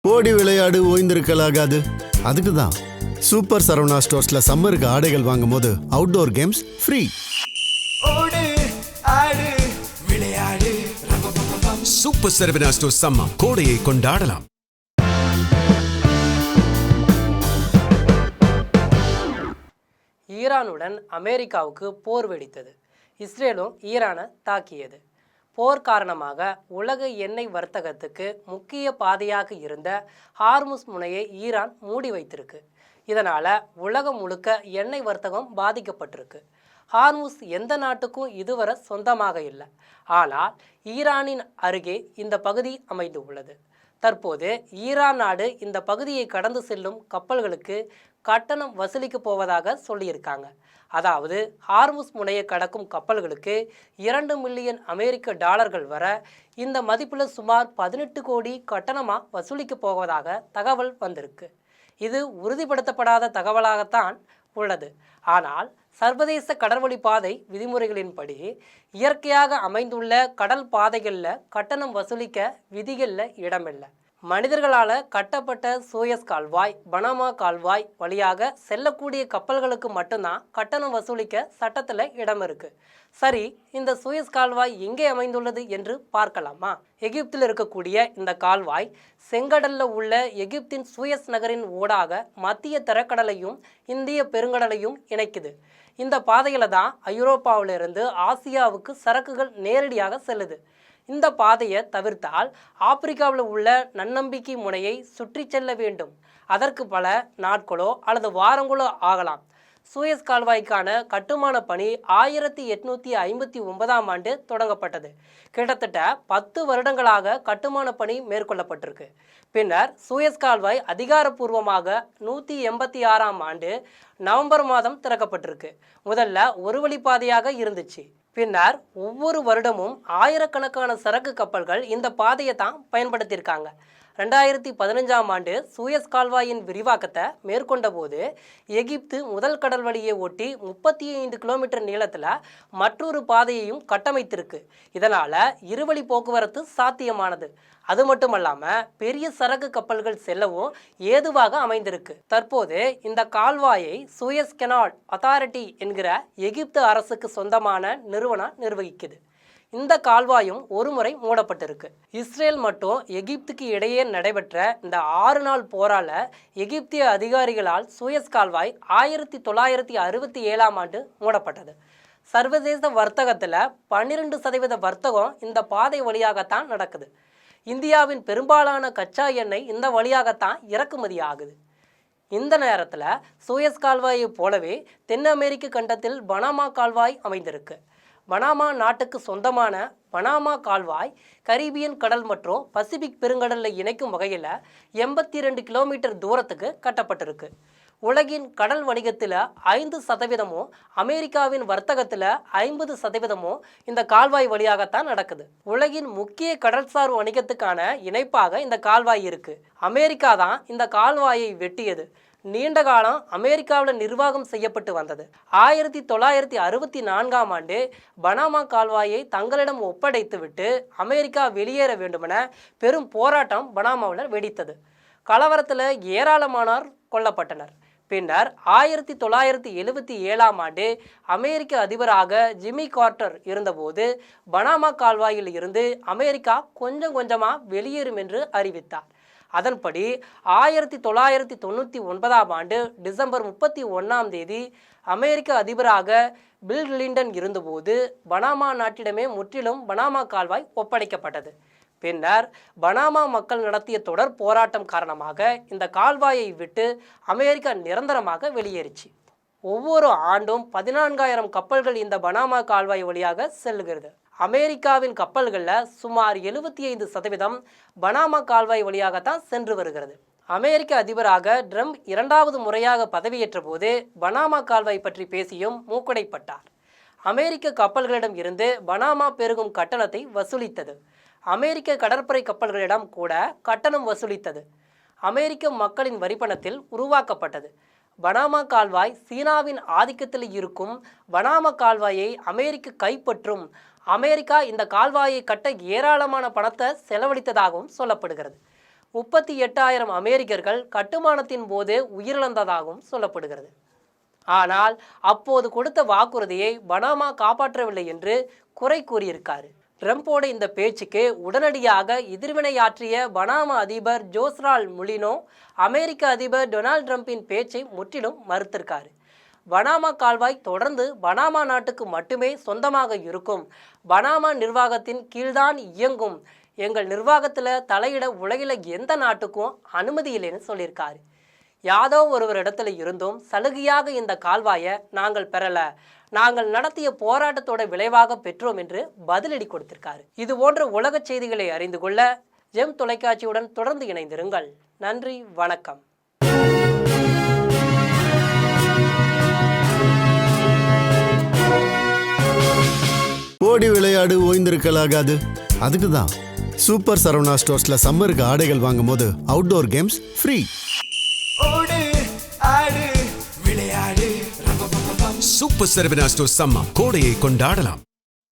ஓடி விளையாடு ஓய்ந்திருக்கலாகாது. அதுக்கு தான் சூப்பர் சரவணா ஸ்டோர்ஸ்ல சம்மருக்கு ஆடைகள் வாங்கும் போது அவுட்டோர் கேம்ஸ் ஃப்ரீ. ஓடு ஆடு விளையாடு. சூப்பர் சரவணா ஸ்டோர்ஸ் சம்மர் கோடையை கொண்டாடலாம். ஈரானுடன் அமெரிக்காவுக்கு போர் வெடித்தது. இஸ்ரேலும் ஈரானை தாக்கியது. போர் காரணமாக உலக எண்ணெய் வர்த்தகத்துக்கு முக்கிய பாதையாக இருந்த ஹார்முஸ் முனையை ஈரான் மூடி வைத்திருக்கு. இதனால் உலகம் முழுக்க எண்ணெய் வர்த்தகம் பாதிக்கப்பட்டிருக்கு. ஹார்முஸ் எந்த நாட்டுக்கும் இதுவரை சொந்தமாக இல்லை. ஆனால் ஈரானின் அருகே இந்த பகுதி அமைந்து உள்ளது. தற்போது ஈரான் நாடு இந்த பகுதியை கடந்து செல்லும் கப்பல்களுக்கு கட்டணம் வசூலிக்க போவதாக சொல்லியிருக்காங்க. அதாவது ஹார்முஸ் முனையை கடக்கும் கப்பல்களுக்கு 2 மில்லியன் அமெரிக்க டாலர்கள் வர இந்த மதிப்புள்ள சுமார் 18 கோடி கட்டணமாக வசூலிக்க போவதாக தகவல் வந்திருக்கு. இது உறுதிப்படுத்தப்படாத தகவலாகத்தான் உள்ளது. ஆனால் சர்வதேச கடல்வழி பாதை விதிமுறைகளின்படி இயற்கையாக அமைந்துள்ள கடல் பாதைகளில் கட்டணம் வசூலிக்க விதிகளில் இடமில்லை. மனிதர்களால் கட்டப்பட்ட சூயஸ் கால்வாய், பனாமா கால்வாய் வழியாக செல்லக்கூடிய கப்பல்களுக்கு மட்டும்தான் கட்டணம் வசூலிக்க சட்டத்தில் இடம் இருக்குது. சரி, இந்த சூயஸ் கால்வாய் எங்கே அமைந்துள்ளது என்று பார்க்கலாமா? எகிப்தில் இருக்கக்கூடிய இந்த கால்வாய் செங்கடலில் உள்ள எகிப்தின் சூயஸ் நகரின் ஊடாக மத்திய தரைக்கடலையும் இந்திய பெருங்கடலையும் இணைக்குது. இந்த பாதையில் தான் ஐரோப்பாவிலிருந்து ஆசியாவுக்கு சரக்குகள் நேரடியாக செல்லுது. இந்த பாதையை தவிர்த்தால் ஆப்பிரிக்காவில் உள்ள நன்னம்பிக்கை முனையை சுற்றி செல்ல வேண்டும். அதற்கு பல நாட்களோ அல்லது வாரங்களோ ஆகலாம். சூயஸ் கால்வாய்க்கான கட்டுமான பணி 1859ஆம் ஆண்டு தொடங்கப்பட்டது. கிட்டத்தட்ட 10 வருடங்களாக கட்டுமான பணி மேற்கொள்ளப்பட்டிருக்கு. பின்னர் சூயஸ் கால்வாய் அதிகாரப்பூர்வமாக 186ஆம் ஆண்டு நவம்பர் மாதம் திறக்கப்பட்டிருக்கு. முதல்ல ஒரு வழிப்பாதையாக இருந்துச்சு. பின்னர் ஒவ்வொரு வருடமும் ஆயிரக்கணக்கான சரக்கு கப்பல்கள் இந்த பாதையை தான் பயன்படுத்தியிருக்காங்க. 2015ஆம் ஆண்டு சூயஸ் கால்வாயின் விரிவாக்கத்தை மேற்கொண்ட போது எகிப்து முதல் கடல் வழியை ஒட்டி 35 கிலோமீட்டர் நீளத்தில் மற்றொரு பாதையையும் கட்டமைத்திருக்கு. இதனால் இருவழி போக்குவரத்து சாத்தியமானது. அது மட்டுமல்லாமல் பெரிய சரக்கு கப்பல்கள் செல்லவும் ஏதுவாக அமைந்திருக்கு. தற்போது இந்த கால்வாயை சூயஸ் கெனால் அத்தாரிட்டி என்கிற எகிப்து அரசுக்கு சொந்தமான நிறுவனம் நிர்வகிக்குது. இந்த கால்வாயும் ஒருமுறை மூடப்பட்டிருக்கு. இஸ்ரேல் மற்றும் எகிப்துக்கு இடையே நடைபெற்ற இந்த 6 நாள் போரால எகிப்திய அதிகாரிகளால் சூயஸ் கால்வாய் 1967ஆம் ஆண்டு மூடப்பட்டது. சர்வதேச வர்த்தகத்தில் 12% வர்த்தகம் இந்த பாதை வழியாகத்தான் நடக்குது. இந்தியாவின் பெரும்பாலான கச்சா எண்ணெய் இந்த வழியாகத்தான் இறக்குமதி ஆகுது. இந்த நேரத்தில் சூயஸ் கால்வாயை போலவே தென் அமெரிக்க கண்டத்தில் பனாமா கால்வாய் அமைந்திருக்கு. பனாமா நாட்டுக்கு சொந்தமான பனாமா கால்வாய் கரீபியன் கடல் மற்றும் பசிபிக் பெருங்கடலில் இணைக்கும் வகையில் 82 கிலோமீட்டர் தூரத்துக்கு கட்டப்பட்டிருக்கு. உலகின் கடல் வணிகத்தில் 5%, அமெரிக்காவின் வர்த்தகத்தில் 50% இந்த கால்வாய் வழியாகத்தான் நடக்குது. உலகின் முக்கிய கடல்சார் வணிகத்துக்கான இணைப்பாக இந்த கால்வாய் இருக்கு. அமெரிக்கா தான் இந்த கால்வாயை வெட்டியது. நீண்ட காலம் அமெரிக்காவில் நிர்வாகம் செய்யப்பட்டு வந்தது. 1964ஆம் ஆண்டு பனாமா கால்வாயை தங்களிடம் ஒப்படைத்துவிட்டு அமெரிக்கா வெளியேற வேண்டுமென பெரும் போராட்டம் பனாமாவில் வெடித்தது. கலவரத்தில் ஏராளமானோர் கொல்லப்பட்டனர். பின்னர் 1977ஆம் ஆண்டு அமெரிக்க அதிபராக ஜிம்மி கார்ட்டர் இருந்தபோது பனாமா கால்வாயில் இருந்து அமெரிக்கா கொஞ்சம் கொஞ்சமாக வெளியேறும் என்று அறிவித்தார். அதன்படி 1999ஆம் ஆண்டு டிசம்பர் 31ஆம் தேதி அமெரிக்க அதிபராக பில் கிளின்டன் இருந்தபோது பனாமா நாட்டிடமே முற்றிலும் பனாமா கால்வாய் ஒப்படைக்கப்பட்டது. பின்னர் பனாமா மக்கள் நடத்திய தொடர் போராட்டம் காரணமாக இந்த கால்வாயை விட்டு அமெரிக்கா நிரந்தரமாக வெளியேறிச்சு. ஒவ்வொரு ஆண்டும் 14,000 கப்பல்கள் இந்த பனாமா கால்வாய் வழியாக செல்லுகிறது. அமெரிக்காவின் கப்பல்களில் சுமார் 75% பனாமா கால்வாய் வழியாகத்தான் சென்று வருகிறது. அமெரிக்க அதிபராக ட்ரம்ப் 2வது முறையாக பதவியேற்ற போது பனாமா கால்வாய் பற்றி பேசியும் மூக்குடைப்பட்டார். அமெரிக்க கப்பல்களிடம் இருந்து பனாமா பெருகும் கட்டணத்தை வசூலித்தது. அமெரிக்க கடற்படை கப்பல்களிடம் கூட கட்டணம் வசூலித்தது. அமெரிக்க மக்களின் வரிப்பணத்தில் உருவாக்கப்பட்டது. பனாமா கால்வாய் சீனாவின் ஆதிக்கத்தில் இருக்கும் பனாமா கால்வாயை அமெரிக்க கைப்பற்றும். அமெரிக்கா இந்த கால்வாயை கட்ட ஏராளமான பணத்தை செலவழித்ததாகவும் சொல்லப்படுகிறது. 38,000 அமெரிக்கர்கள் கட்டுமானத்தின் போதே உயிரிழந்ததாகவும் சொல்லப்படுகிறது. ஆனால் அப்போது கொடுத்த வாக்குறுதியை பனாமா காப்பாற்றவில்லை என்று குறை கூறியிருக்காரு. ட்ரம்போட இந்த பேச்சுக்கு உடனடியாக எதிர்வினையாற்றிய பனாமா அதிபர் ஜோஸ்ரால் முலினோ அமெரிக்க அதிபர் டொனால்ட் ட்ரம்பின் பேச்சை முற்றிலும் மறுத்திருக்காரு. பனாமா கால்வாய் தொடர்ந்து பனாமா நாட்டுக்கு மட்டுமே சொந்தமாக இருக்கும், பனாமா நிர்வாகத்தின் கீழ்தான் இயங்கும், எங்கள் நிர்வாகத்தில் தலையிட உலகில் எந்த நாட்டுக்கும் அனுமதி இல்லைன்னு சொல்லியிருக்காரு. யாதோ ஒருவர் இடத்துல இருந்தும் சலுகையாக இந்த கால்வாயை நாங்கள் பெறல, நாங்கள் நடத்திய போராட்டத்தோட விளைவாக பெற்றோம் என்று பதிலடி கொடுத்திருக்காரு. இது போன்ற உலக செய்திகளை அறிந்து கொள்ள ஜெம் தொலைக்காட்சியுடன் தொடர்ந்து இணைந்திருங்கள். நன்றி, வணக்கம். ஓடி விளையாடு ஓய்ந்திருக்கலாகாது. அதுக்கு தான் சூப்பர் சரவணா ஸ்டோர்ஸ்ல சம்மருக்கு ஆடைகள் வாங்கும் போது அவுட்டோர் கேம்ஸ் ஃப்ரீ. ஓடு ஆடு விளையாடு. சூப்பர் சரவணா ஸ்டோர்ஸ் சம்மர் கோடையை கொண்டாடலாம்.